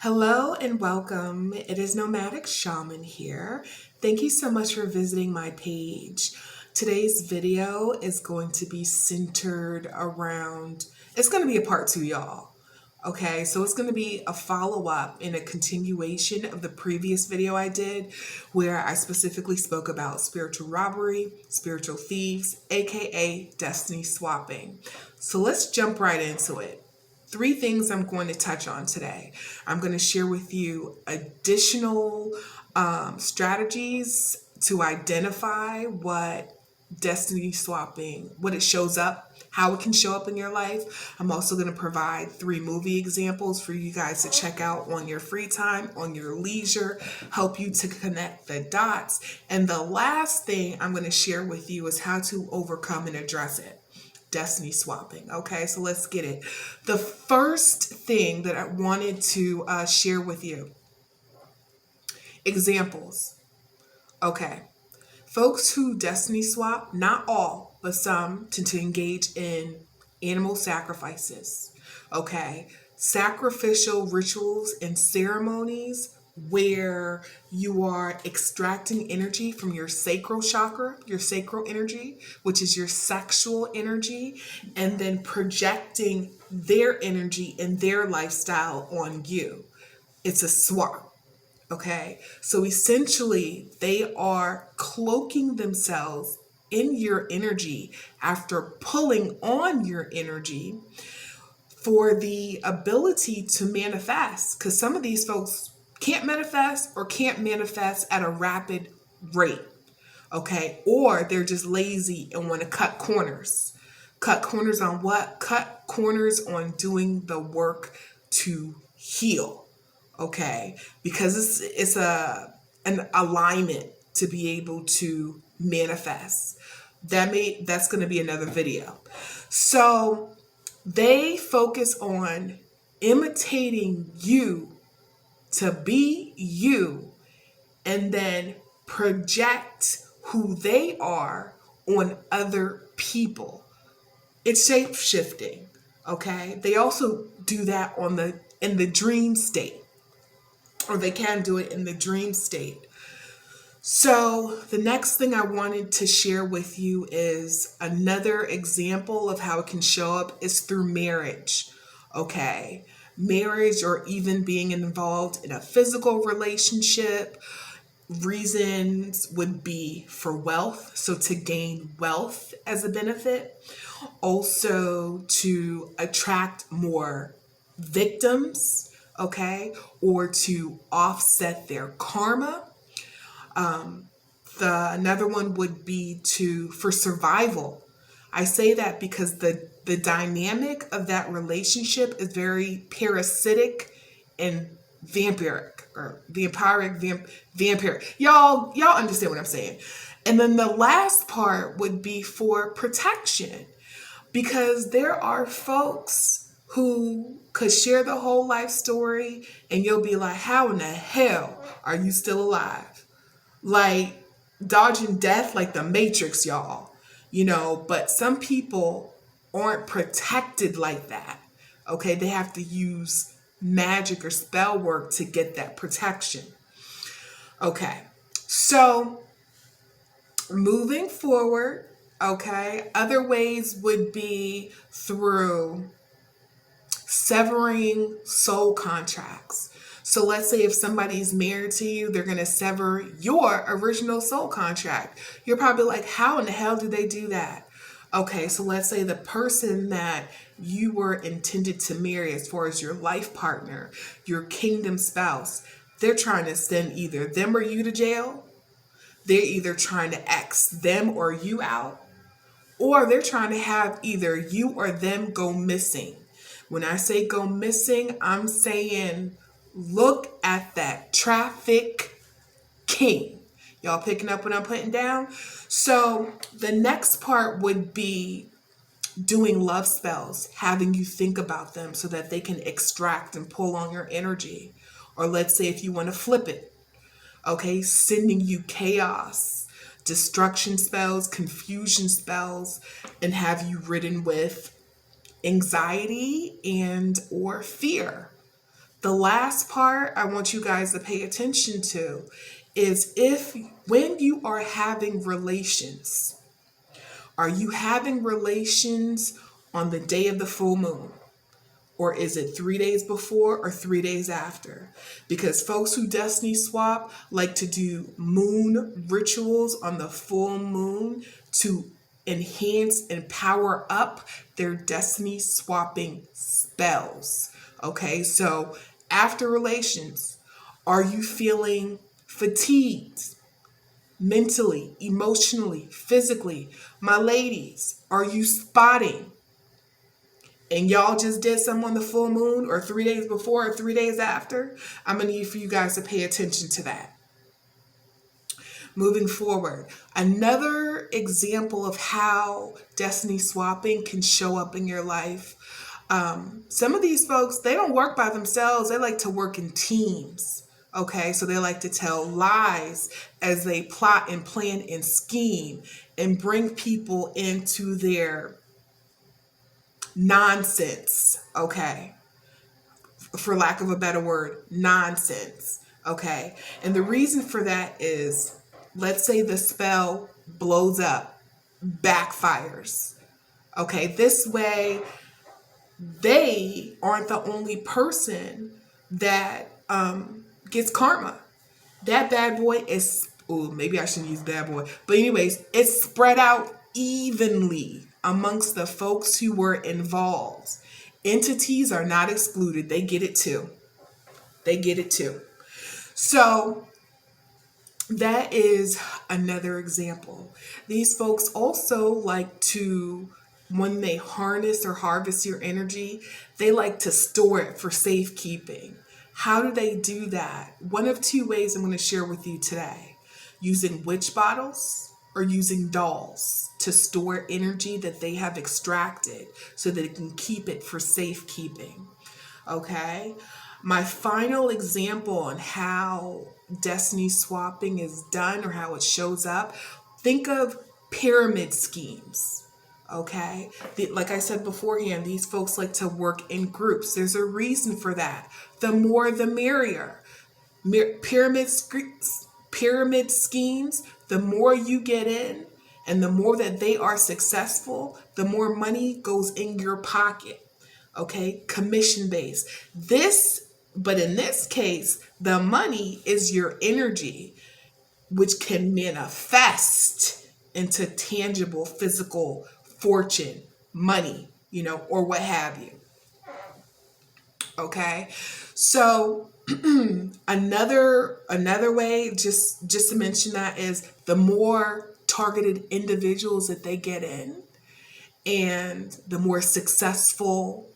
Hello and welcome. It is Nomadic Shaman here. Thank you so much for visiting my page. Today's video is going to be centered around, it's going to be a part two, y'all. Okay, so it's going to be a follow-up and a continuation of the previous video I did where I specifically spoke about spiritual robbery, spiritual thieves, aka destiny swapping. So let's jump right into it. Three things I'm going to touch on today. I'm going to share with you additional strategies to identify what destiny swapping, what it shows up, how it can show up in your life. I'm also going to provide 3 movie examples for you guys to check out on your free time, on your leisure, help you to connect the dots. And the last thing I'm going to share with you is how to overcome and address it. Destiny swapping. Okay, so let's get it. The first thing that I wanted to share with you, examples. Okay, folks who destiny swap, not all, but some, tend to engage in animal sacrifices. Okay, sacrificial rituals and ceremonies where you are extracting energy from your sacral chakra, your sacral energy, which is your sexual energy, and then projecting their energy and their lifestyle on you. It's a swap. Okay, so essentially, they are cloaking themselves in your energy after pulling on your energy for the ability to manifest. Because some of these folks can't manifest or can't manifest at a rapid rate. Okay, or they're just lazy and want to cut corners. Cut corners on what? Cut corners on doing the work to heal. Okay, because it's an alignment to be able to manifest. That's going to be another video. So they focus on imitating you to be you and then project who they are on other people. It's shape shifting. Okay, they also do that in the dream state, or they can do it in the dream state. So the next thing I wanted to share with you is another example of how it can show up is through marriage. Okay, marriage, or even being involved in a physical relationship. Reasons would be for wealth, so to gain wealth as a benefit, also to attract more victims, okay, or to offset their karma. Another one would be for survival. I say that because the dynamic of that relationship is very parasitic and vampiric, or vampiric. Y'all understand what I'm saying. And then the last part would be for protection, because there are folks who could share the whole life story and you'll be like, how in the hell are you still alive? Like dodging death like the Matrix, y'all. But some people aren't protected like that. Okay, they have to use magic or spell work to get that protection. Okay, so moving forward, okay, other ways would be through severing soul contracts. So let's say if somebody's married to you, they're going to sever your original soul contract. You're probably like, how in the hell do they do that? Okay, so let's say the person that you were intended to marry as far as your life partner, your kingdom spouse, they're trying to send either them or you to jail. They're either trying to X them or you out, or they're trying to have either you or them go missing. When I say go missing, I'm saying look at that traffic king. Y'all picking up what I'm putting down? So the next part would be doing love spells, having you think about them so that they can extract and pull on your energy. Or let's say if you want to flip it, okay, sending you chaos, destruction spells, confusion spells, and have you ridden with anxiety and or fear. The last part I want you guys to pay attention to is if when you are having relations, are you having relations on the day of the full moon? Or is it 3 days before or 3 days after? Because folks who destiny swap like to do moon rituals on the full moon to enhance and power up their destiny swapping spells. Okay, so after relations, are you feeling fatigued? Mentally, emotionally, physically? My ladies, are you spotting and y'all just did some on the full moon or 3 days before or 3 days after? I'm going to need for you guys to pay attention to that. Moving forward, another example of how destiny swapping can show up in your life. Some of these folks, they don't work by themselves. They like to work in teams. Okay, so they like to tell lies as they plot and plan and scheme and bring people into their nonsense, okay? For lack of a better word, nonsense, okay? And the reason for that is, let's say the spell blows up, backfires, okay? This way, they aren't the only person that gets karma. That bad boy is, oh, maybe I shouldn't use bad boy, but anyways, it's spread out evenly amongst the folks who were involved. Entities are not excluded. They get it too. They get it too. So that is another example. These folks also like to, when they harness or harvest your energy, they like to store it for safekeeping. How do they do that? One of two ways I'm going to share with you today. Using witch bottles or using dolls to store energy that they have extracted so that it can keep it for safekeeping. Okay? My final example on how destiny swapping is done or how it shows up, think of pyramid schemes. Okay? Like I said beforehand, these folks like to work in groups. There's a reason for that. The more the merrier. Pyramid schemes, the more you get in and the more that they are successful, the more money goes in your pocket. Okay? Commission based. But in this case, the money is your energy, which can manifest into tangible physical fortune, money, or what have you. Okay? So another way, just to mention that, is the more targeted individuals that they get in and the more successful,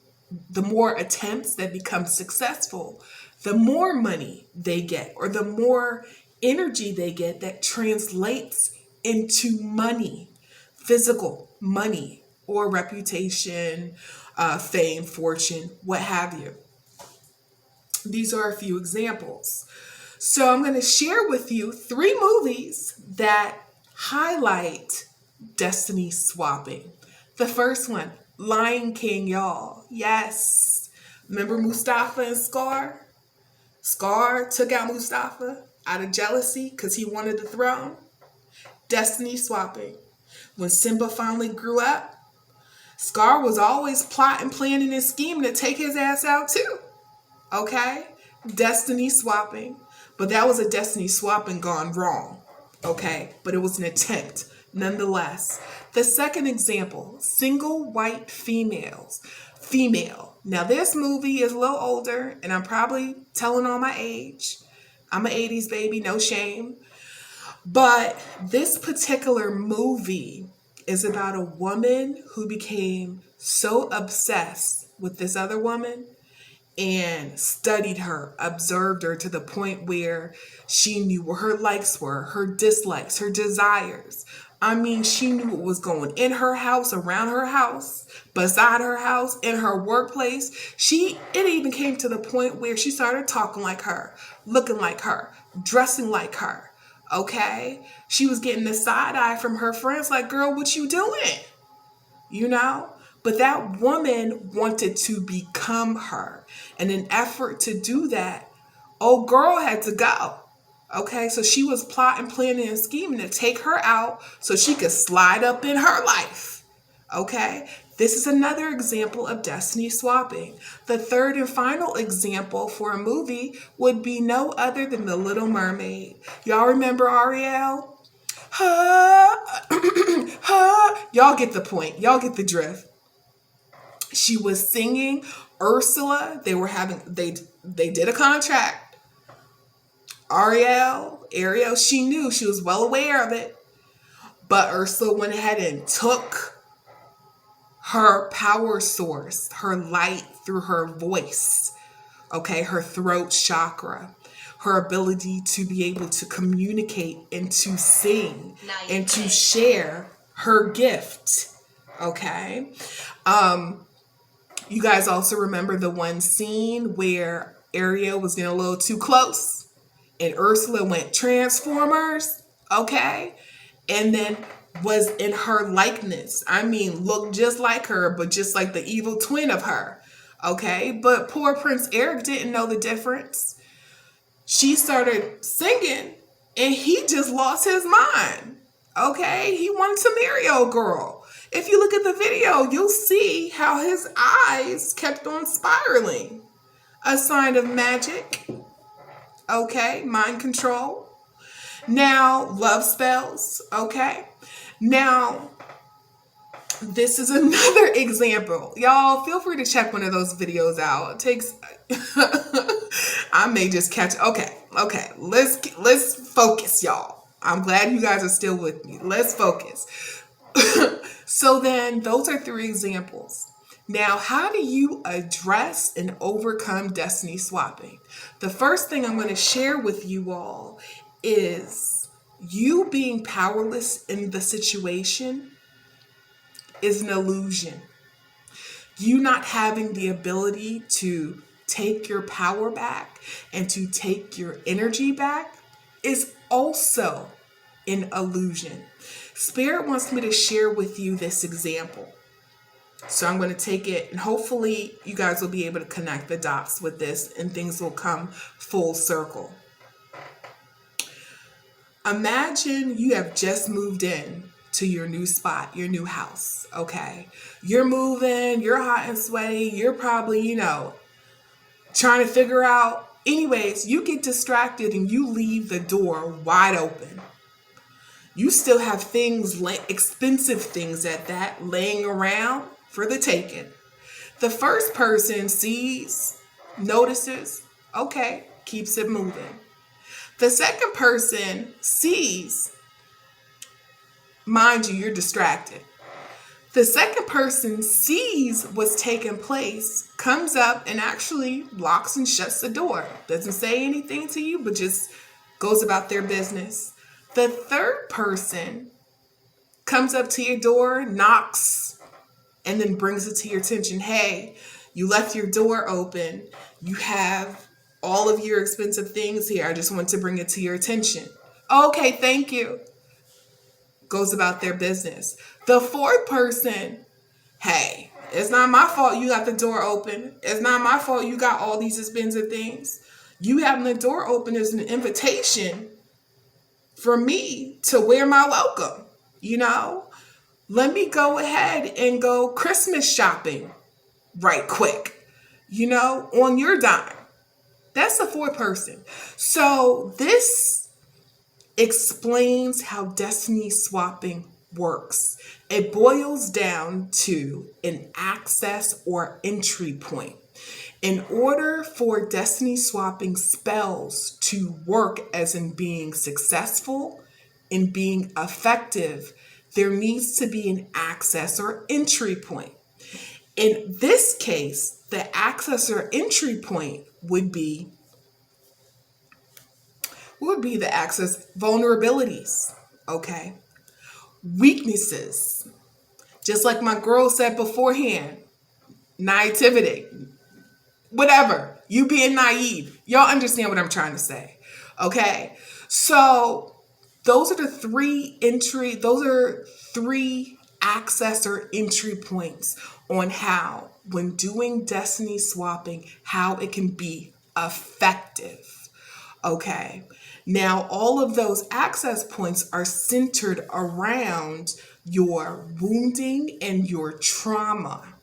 the more attempts that become successful, the more money they get or the more energy they get that translates into money, physical money or reputation, fame, fortune, what have you. These are a few examples. So I'm going to share with you 3 movies that highlight destiny swapping. The first one, Lion King, y'all. Yes. Remember Mustafa and Scar? Scar took out Mustafa out of jealousy because he wanted the throne. Destiny swapping. When Simba finally grew up, Scar was always plotting, planning, and scheming to take his ass out too. Okay? Destiny swapping. But that was a destiny swapping gone wrong. Okay? But it was an attempt nonetheless. The second example, Single White Females. Female. Now this movie is a little older and I'm probably telling on my age. I'm an 80s baby, no shame. But this particular movie is about a woman who became so obsessed with this other woman and studied her, observed her to the point where she knew what her likes were, her dislikes, her desires. I mean, she knew what was going in her house, around her house, beside her house, in her workplace. It even came to the point where she started talking like her, looking like her, dressing like her. Okay? She was getting the side eye from her friends like, girl, what you doing? But that woman wanted to become her. In an effort to do that, old girl had to go. Okay, so she was plotting, planning, and scheming to take her out so she could slide up in her life. Okay, this is another example of destiny swapping. The third and final example for a movie would be no other than The Little Mermaid. Y'all remember Ariel? Y'all get the point. Y'all get the drift. She was singing Ursula. They did a contract. Ariel, she knew, she was well aware of it. But Ursula went ahead and took her power source, her light through her voice, okay, her throat chakra, her ability to be able to communicate and to sing and to share her gift, okay? You guys also remember the one scene where Ariel was getting a little too close and Ursula went Transformers, okay? And then was in her likeness. I mean, looked just like her, but just like the evil twin of her, okay? But poor Prince Eric didn't know the difference. She started singing and he just lost his mind, okay? He wanted to marry old girl. If you look at the video, you'll see how his eyes kept on spiraling. A sign of magic, okay? Mind control. Now, love spells, okay? Now, this is another example. Y'all, feel free to check one of those videos out. It takes, I may just catch, okay. Let's focus, y'all. I'm glad you guys are still with me. Let's focus. So then, those are 3 examples. Now, how do you address and overcome destiny swapping? The first thing I'm going to share with you all is you being powerless in the situation is an illusion. You not having the ability to take your power back and to take your energy back is also an illusion. Spirit wants me to share with you this example. So I'm going to take it and hopefully you guys will be able to connect the dots with this and things will come full circle. Imagine you have just moved in to your new spot, your new house, okay? You're moving, you're hot and sweaty, you're probably, trying to figure out. Anyways, you get distracted and you leave the door wide open. You still have things, expensive things at that, laying around for the taking. The first person sees, notices, okay, keeps it moving. The second person sees, mind you, you're distracted. The second person sees what's taking place, comes up and actually locks and shuts the door. Doesn't say anything to you, but just goes about their business. The third person comes up to your door, knocks, and then brings it to your attention. Hey, you left your door open. You have all of your expensive things here. I just want to bring it to your attention. Okay, thank you. Goes about their business. The fourth person, hey, it's not my fault you got the door open. It's not my fault you got all these expensive things. You having the door open is an invitation for me to wear my welcome. Let me go ahead and go Christmas shopping right quick, on your dime. That's the fourth person. So this explains how destiny swapping works. It boils down to an access or entry point. In order for destiny swapping spells to work as in being successful, in being effective, there needs to be an access or entry point. In this case, the access or entry point would be the access vulnerabilities, okay? Weaknesses. Just like my girl said beforehand, naivety, whatever, you being naive. Y'all understand what I'm trying to say, okay? So those are three access or entry points. on how, when doing destiny swapping, how it can be effective. Okay. Now, all of those access points are centered around your wounding and your trauma.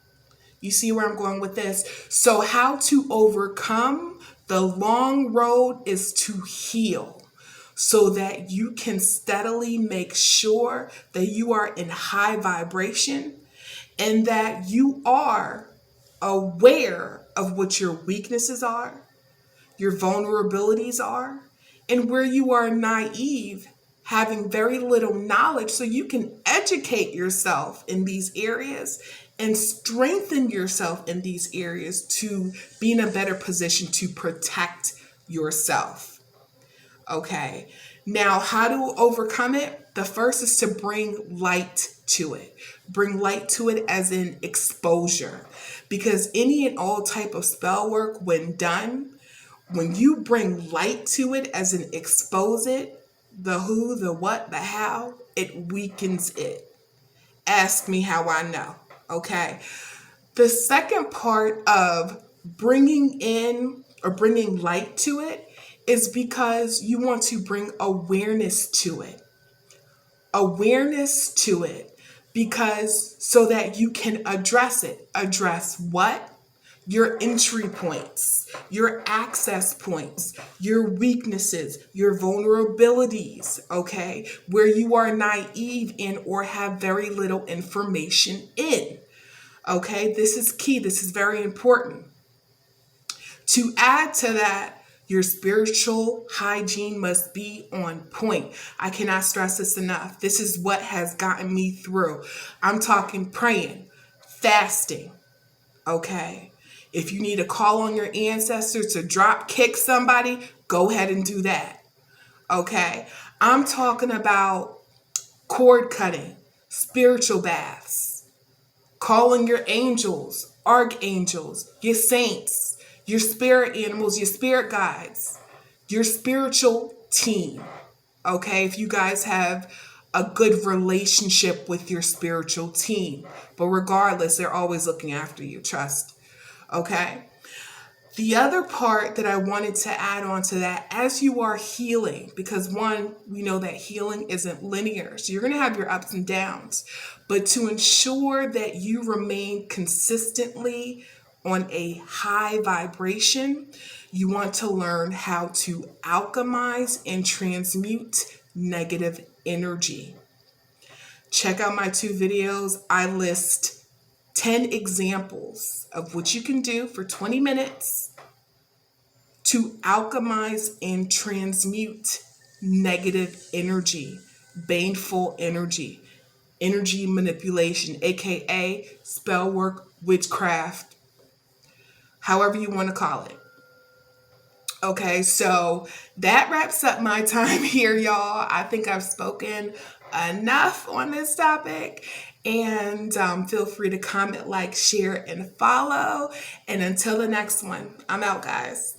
You see where I'm going with this? So, how to overcome the long road is to heal so that you can steadily make sure that you are in high vibration and that you are aware of what your weaknesses are, your vulnerabilities are, and where you are naive, having very little knowledge, so you can educate yourself in these areas and strengthen yourself in these areas to be in a better position to protect yourself. Okay. Now, how to overcome it? The first is to bring light to it. Bring light to it as in exposure. Because any and all type of spell work, when done, when you bring light to it as in expose it, the who, the what, the how, it weakens it. Ask me how I know. Okay. The second part of bringing in or bringing light to it is because you want to bring awareness to it. Awareness to it because so that you can address it. Address what? Your entry points, your access points, your weaknesses, your vulnerabilities, okay? Where you are naive in or have very little information in. Okay, this is key. This is very important. To add to that, your spiritual hygiene must be on point. I cannot stress this enough. This is what has gotten me through. I'm talking praying, fasting, okay? If you need to call on your ancestors to drop kick somebody, go ahead and do that, okay? I'm talking about cord cutting, spiritual baths, calling your angels, archangels, your saints, your spirit animals, your spirit guides, your spiritual team. Okay, if you guys have a good relationship with your spiritual team. But regardless, they're always looking after you, trust. Okay. The other part that I wanted to add on to that, as you are healing, because one, we know that healing isn't linear. So you're going to have your ups and downs. But to ensure that you remain consistently on a high vibration, you want to learn how to alchemize and transmute negative energy. Check out my 2 videos. I list 10 examples of what you can do for 20 minutes to alchemize and transmute negative energy, baneful energy, energy manipulation, aka spell work, witchcraft, however you want to call it. Okay, so that wraps up my time here, y'all. I think I've spoken enough on this topic. And feel free to comment, like, share, and follow. And until the next one, I'm out, guys.